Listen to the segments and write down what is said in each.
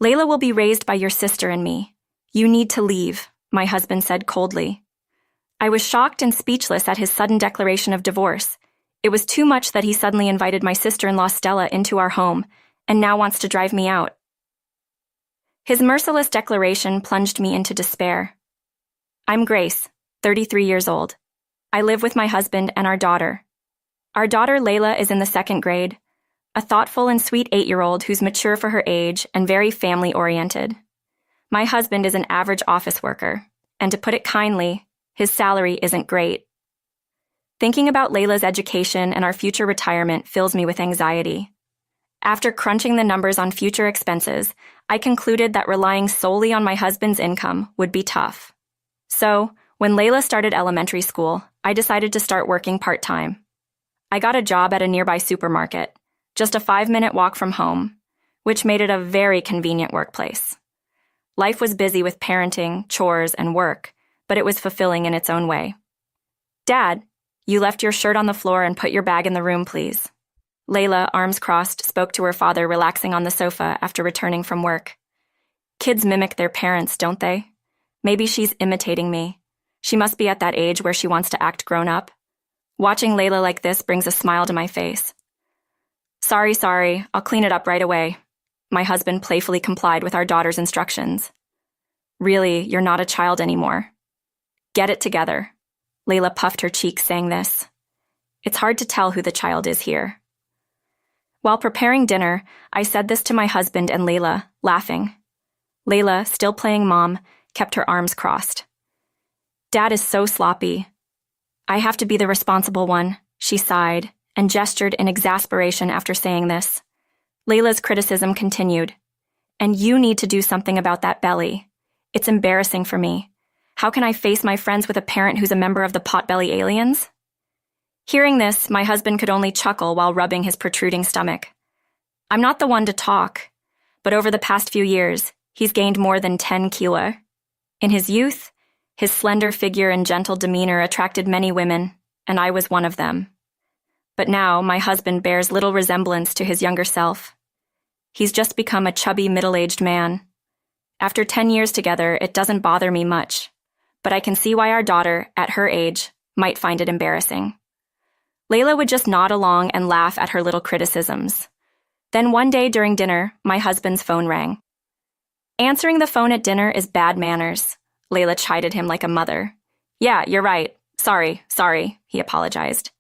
Layla will be raised by your sister and me. You need to leave, my husband said coldly. I was shocked and speechless at his sudden declaration of divorce. It was too much that he suddenly invited my sister-in-law Stella into our home and now wants to drive me out. His merciless declaration plunged me into despair. I'm Grace, 33 years old. I live with my husband and our daughter. Our daughter Layla is in the 2nd grade, a thoughtful and sweet 8-year-old who's mature for her age and very family-oriented. My husband is an average office worker, and to put it kindly, his salary isn't great. Thinking about Layla's education and our future retirement fills me with anxiety. After crunching the numbers on future expenses, I concluded that relying solely on my husband's income would be tough. So, when Layla started elementary school, I decided to start working part-time. I got a job at a nearby supermarket, just a 5-minute walk from home, which made it a very convenient workplace. Life was busy with parenting, chores, and work, but it was fulfilling in its own way. Dad, you left your shirt on the floor and put your bag in the room, please. Layla, arms crossed, spoke to her father relaxing on the sofa after returning from work. Kids mimic their parents, don't they? Maybe she's imitating me. She must be at that age where she wants to act grown up. Watching Layla like this brings a smile to my face. Sorry, I'll clean it up right away. My husband playfully complied with our daughter's instructions. Really, you're not a child anymore. Get it together. Layla puffed her cheeks saying this. It's hard to tell who the child is here. While preparing dinner, I said this to my husband and Layla, laughing. Layla, still playing mom, kept her arms crossed. Dad is so sloppy. I have to be the responsible one, she sighed, and gestured in exasperation after saying this. Layla's criticism continued. And you need to do something about that belly. It's embarrassing for me. How can I face my friends with a parent who's a member of the Potbelly Aliens? Hearing this, my husband could only chuckle while rubbing his protruding stomach. I'm not the one to talk, but over the past few years, he's gained more than 10 kilo. In his youth, his slender figure and gentle demeanor attracted many women, and I was one of them. But now, my husband bears little resemblance to his younger self. He's just become a chubby, middle-aged man. After 10 years together, it doesn't bother me much, but I can see why our daughter, at her age, might find it embarrassing. Layla would just nod along and laugh at her little criticisms. Then one day during dinner, my husband's phone rang. Answering the phone at dinner is bad manners, Layla chided him like a mother. Yeah, you're right. Sorry, he apologized.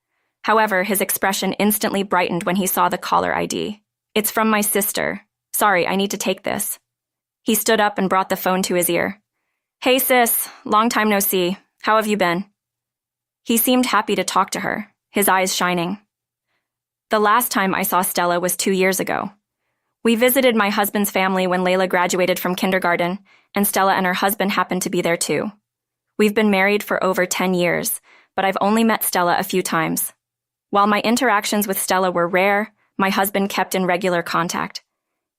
However, his expression instantly brightened when he saw the caller ID. It's from my sister. Sorry, I need to take this. He stood up and brought the phone to his ear. Hey sis, long time no see. How have you been? He seemed happy to talk to her, his eyes shining. The last time I saw Stella was 2 years ago. We visited my husband's family when Layla graduated from kindergarten, and Stella and her husband happened to be there too. We've been married for over 10 years, but I've only met Stella a few times. While my interactions with Stella were rare, my husband kept in regular contact.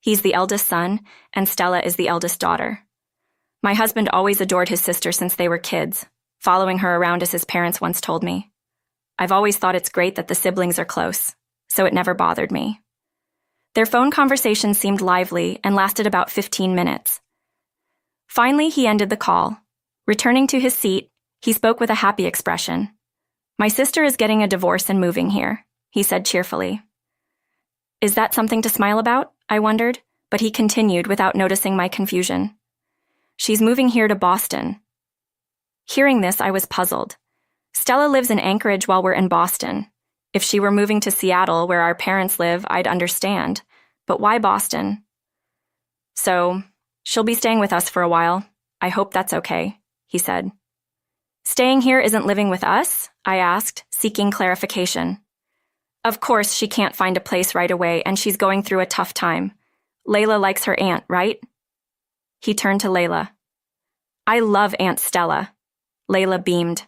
He's the eldest son, and Stella is the eldest daughter. My husband always adored his sister since they were kids, following her around as his parents once told me. I've always thought it's great that the siblings are close, so it never bothered me. Their phone conversation seemed lively and lasted about 15 minutes. Finally, he ended the call. Returning to his seat, he spoke with a happy expression. My sister is getting a divorce and moving here, he said cheerfully. Is that something to smile about? I wondered, but he continued without noticing my confusion. She's moving here to Boston. Hearing this, I was puzzled. Stella lives in Anchorage while we're in Boston. If she were moving to Seattle, where our parents live, I'd understand. But why Boston? So, she'll be staying with us for a while. I hope that's okay, he said. Staying here isn't living with us? I asked, seeking clarification. Of course, she can't find a place right away, and she's going through a tough time. Layla likes her aunt, right? He turned to Layla. I love Aunt Stella. Layla beamed.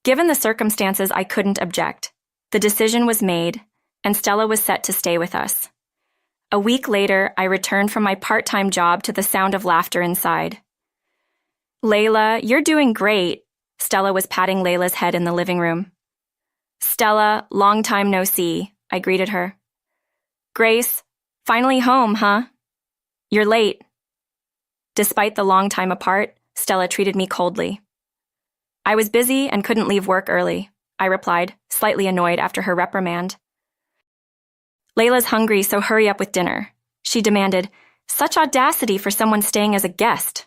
Given the circumstances, I couldn't object. The decision was made, and Stella was set to stay with us. A week later, I returned from my part-time job to the sound of laughter inside. Layla, you're doing great. Stella was patting Layla's head in the living room. Stella, long time no see, I greeted her. Grace, finally home, huh? You're late. Despite the long time apart, Stella treated me coldly. I was busy and couldn't leave work early, I replied, slightly annoyed after her reprimand. Layla's hungry, so hurry up with dinner, she demanded. Such audacity for someone staying as a guest.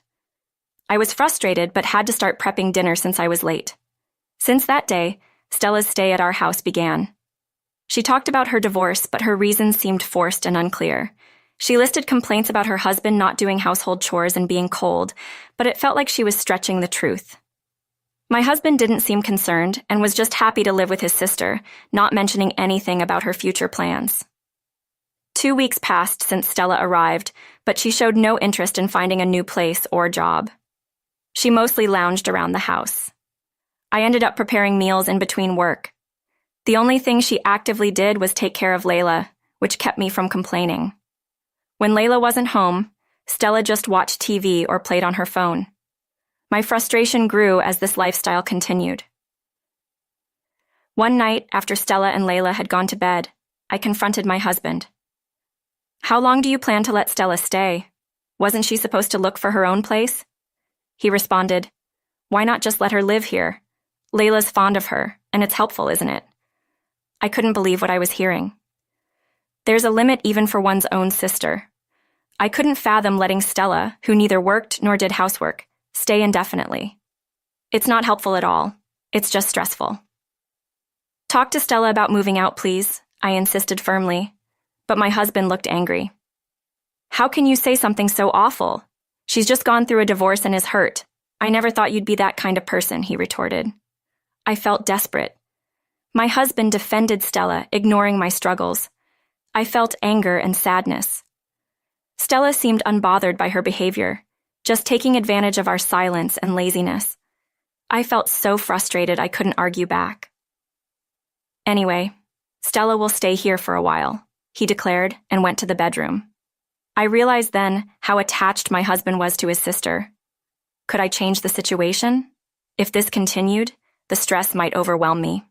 I was frustrated but had to start prepping dinner since I was late. Since that day, Stella's stay at our house began. She talked about her divorce, but her reasons seemed forced and unclear. She listed complaints about her husband not doing household chores and being cold, but it felt like she was stretching the truth. My husband didn't seem concerned and was just happy to live with his sister, not mentioning anything about her future plans. 2 weeks passed since Stella arrived, but she showed no interest in finding a new place or job. She mostly lounged around the house. I ended up preparing meals in between work. The only thing she actively did was take care of Layla, which kept me from complaining. When Layla wasn't home, Stella just watched TV or played on her phone. My frustration grew as this lifestyle continued. One night, after Stella and Layla had gone to bed, I confronted my husband. How long do you plan to let Stella stay? Wasn't she supposed to look for her own place? He responded, Why not just let her live here? Layla's fond of her, and it's helpful, isn't it? I couldn't believe what I was hearing. There's a limit even for one's own sister. I couldn't fathom letting Stella, who neither worked nor did housework, stay indefinitely. It's not helpful at all. It's just stressful. Talk to Stella about moving out, please, I insisted firmly, but my husband looked angry. How can you say something so awful? She's just gone through a divorce and is hurt. I never thought you'd be that kind of person, he retorted. I felt desperate. My husband defended Stella, ignoring my struggles. I felt anger and sadness. Stella seemed unbothered by her behavior, just taking advantage of our silence and laziness. I felt so frustrated I couldn't argue back. Anyway, Stella will stay here for a while, he declared and went to the bedroom. I realized then how attached my husband was to his sister. Could I change the situation? If this continued, the stress might overwhelm me.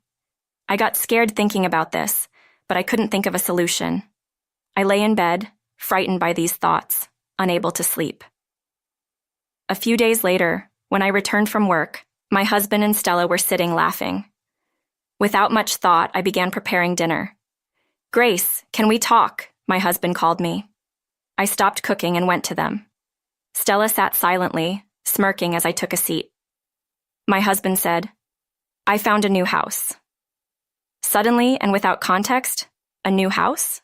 I got scared thinking about this, but I couldn't think of a solution. I lay in bed, frightened by these thoughts, unable to sleep. A few days later, when I returned from work, my husband and Stella were sitting laughing. Without much thought, I began preparing dinner. Grace, can we talk? My husband called me. I stopped cooking and went to them. Stella sat silently, smirking as I took a seat. My husband said, I found a new house. Suddenly and without context, a new house?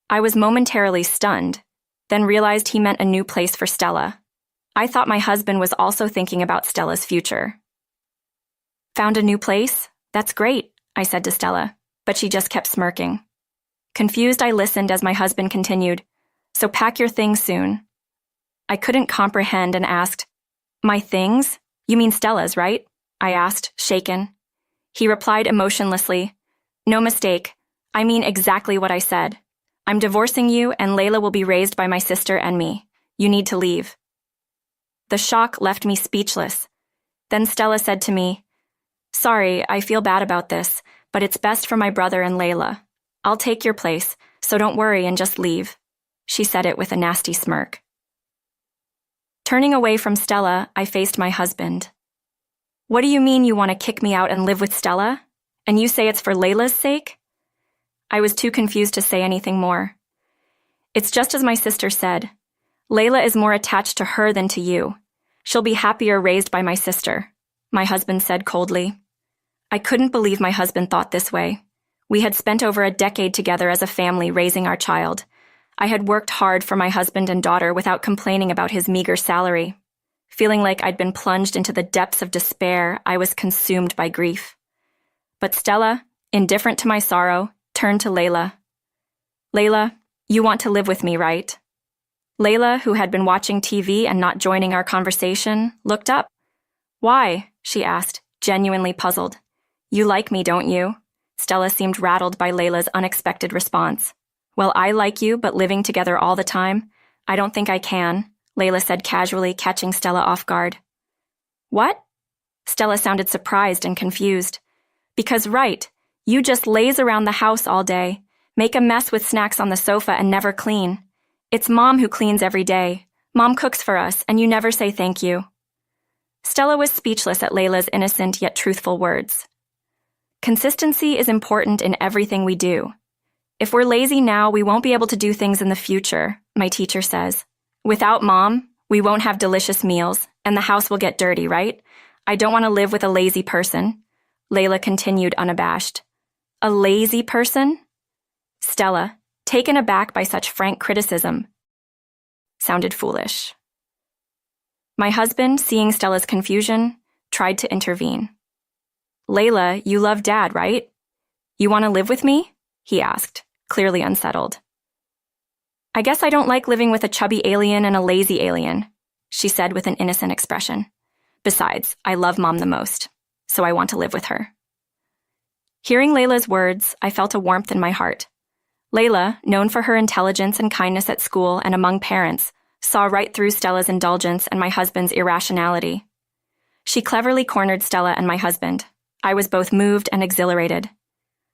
I was momentarily stunned, then realized he meant a new place for Stella. I thought my husband was also thinking about Stella's future. Found a new place? That's great, I said to Stella, but she just kept smirking. Confused, I listened as my husband continued, So pack your things soon. I couldn't comprehend and asked, My things? You mean Stella's, right? I asked, shaken. He replied emotionlessly, No mistake. I mean exactly what I said. I'm divorcing you and Layla will be raised by my sister and me. You need to leave. The shock left me speechless. Then Stella said to me, Sorry, I feel bad about this, but it's best for my brother and Layla. I'll take your place, so don't worry and just leave. She said it with a nasty smirk. Turning away from Stella, I faced my husband. What do you mean you want to kick me out and live with Stella? And you say it's for Layla's sake? I was too confused to say anything more. It's just as my sister said. Layla is more attached to her than to you. She'll be happier raised by my sister, my husband said coldly. I couldn't believe my husband thought this way. We had spent over a decade together as a family raising our child. I had worked hard for my husband and daughter without complaining about his meager salary. Feeling like I'd been plunged into the depths of despair, I was consumed by grief. But Stella, indifferent to my sorrow, turned to Layla. Layla, you want to live with me, right? Layla, who had been watching TV and not joining our conversation, looked up. Why? She asked, genuinely puzzled. You like me, don't you? Stella seemed rattled by Layla's unexpected response. Well, I like you, but living together all the time? I don't think I can, Layla said casually, catching Stella off guard. What? Stella sounded surprised and confused. Because right, you just laze around the house all day, make a mess with snacks on the sofa and never clean. It's Mom who cleans every day. Mom cooks for us, and you never say thank you. Stella was speechless at Layla's innocent yet truthful words. Consistency is important in everything we do. If we're lazy now, we won't be able to do things in the future, my teacher says. Without Mom, we won't have delicious meals, and the house will get dirty, right? I don't want to live with a lazy person, Layla continued unabashed. A lazy person? Stella, taken aback by such frank criticism, sounded foolish. My husband, seeing Stella's confusion, tried to intervene. Layla, you love Dad, right? You want to live with me? He asked, clearly unsettled. I guess I don't like living with a chubby alien and a lazy alien, she said with an innocent expression. Besides, I love Mom the most, so I want to live with her. Hearing Layla's words, I felt a warmth in my heart. Layla, known for her intelligence and kindness at school and among parents, saw right through Stella's indulgence and my husband's irrationality. She cleverly cornered Stella and my husband. I was both moved and exhilarated.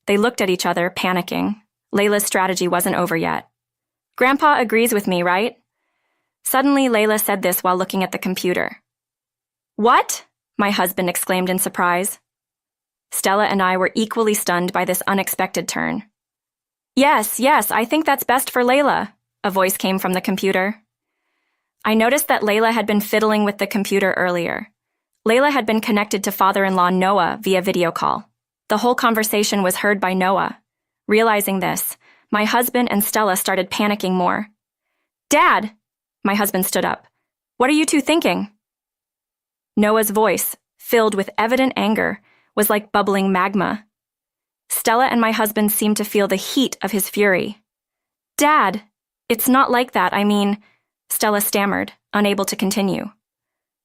They looked at each other, panicking. Layla's strategy wasn't over yet. Grandpa agrees with me, right? Suddenly, Layla said this while looking at the computer. What? My husband exclaimed in surprise. Stella and I were equally stunned by this unexpected turn. Yes, I think that's best for Layla, a voice came from the computer. I noticed that Layla had been fiddling with the computer earlier. Layla had been connected to father-in-law Noah via video call. The whole conversation was heard by Noah. Realizing this, my husband and Stella started panicking more. Dad! My husband stood up. What are you two thinking? Noah's voice, filled with evident anger, was like bubbling magma. Stella and my husband seemed to feel the heat of his fury. Dad! It's not like that, I mean... Stella stammered, unable to continue.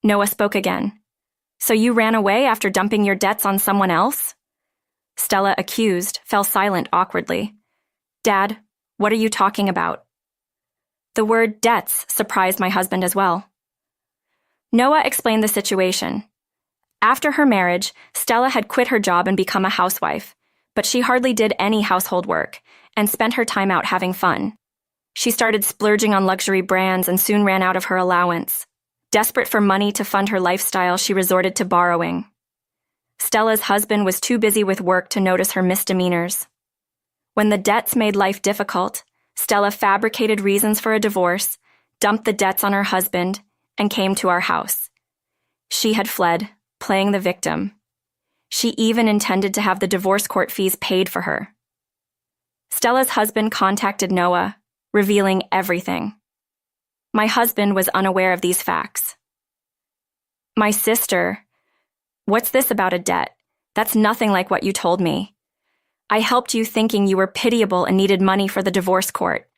Noah spoke again. So you ran away after dumping your debts on someone else? Stella, accused, fell silent awkwardly. Dad, what are you talking about? The word debts surprised my husband as well. Noah explained the situation. After her marriage, Stella had quit her job and become a housewife, but she hardly did any household work and spent her time out having fun. She started splurging on luxury brands and soon ran out of her allowance. Desperate for money to fund her lifestyle, she resorted to borrowing. Stella's husband was too busy with work to notice her misdemeanors. When the debts made life difficult, Stella fabricated reasons for a divorce, dumped the debts on her husband, and came to our house. She had fled, playing the victim. She even intended to have the divorce court fees paid for her. Stella's husband contacted Noah, revealing everything. My husband was unaware of these facts. My sister, what's this about a debt? That's nothing like what you told me. I helped you thinking you were pitiable and needed money for the divorce court.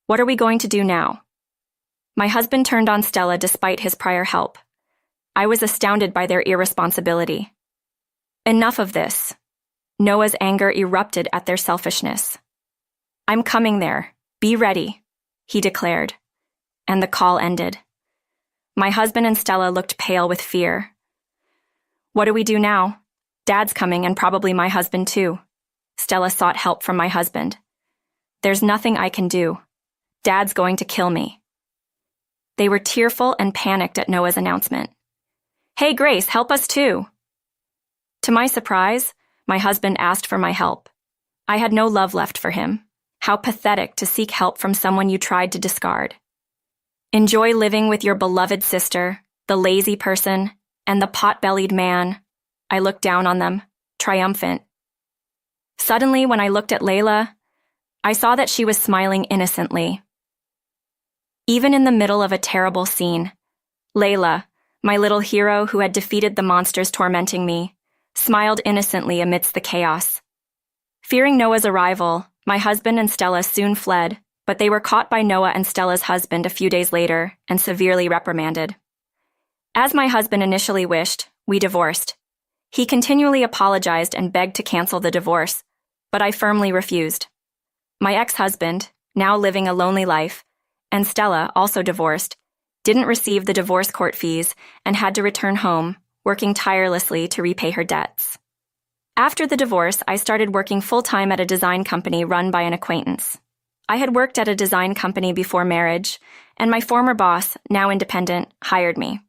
What are we going to do now? My husband turned on Stella despite his prior help. I was astounded by their irresponsibility. Enough of this. Noah's anger erupted at their selfishness. I'm coming there. Be ready, he declared, and the call ended. My husband and Stella looked pale with fear. What do we do now? Dad's coming and probably my husband too. Stella sought help from my husband. There's nothing I can do. Dad's going to kill me. They were tearful and panicked at Noah's announcement. Hey, Grace, help us too. To my surprise, my husband asked for my help. I had no love left for him. How pathetic to seek help from someone you tried to discard. Enjoy living with your beloved sister, the lazy person, and the pot-bellied man. I looked down on them, triumphant. Suddenly, when I looked at Layla, I saw that she was smiling innocently. Even in the middle of a terrible scene, Layla, my little hero who had defeated the monsters tormenting me, smiled innocently amidst the chaos. Fearing Noah's arrival, my husband and Stella soon fled, but they were caught by Noah and Stella's husband a few days later and severely reprimanded. As my husband initially wished, we divorced. He continually apologized and begged to cancel the divorce, but I firmly refused. My ex-husband, now living a lonely life, and Stella, also divorced, didn't receive the divorce court fees and had to return home, working tirelessly to repay her debts. After the divorce, I started working full-time at a design company run by an acquaintance. I had worked at a design company before marriage, and my former boss, now independent, hired me.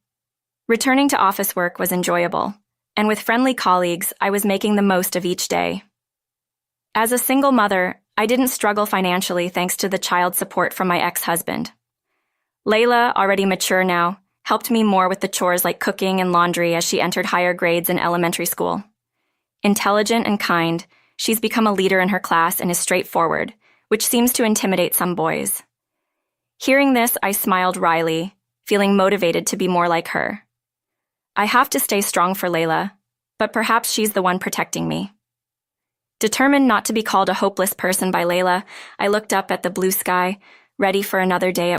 Returning to office work was enjoyable, and with friendly colleagues, I was making the most of each day. As a single mother, I didn't struggle financially thanks to the child support from my ex-husband. Layla, already mature now, helped me more with the chores like cooking and laundry as she entered higher grades in elementary school. Intelligent and kind, she's become a leader in her class and is straightforward, which seems to intimidate some boys. Hearing this, I smiled wryly, feeling motivated to be more like her. I have to stay strong for Layla, but perhaps she's the one protecting me. Determined not to be called a hopeless person by Layla, I looked up at the blue sky, ready for another day at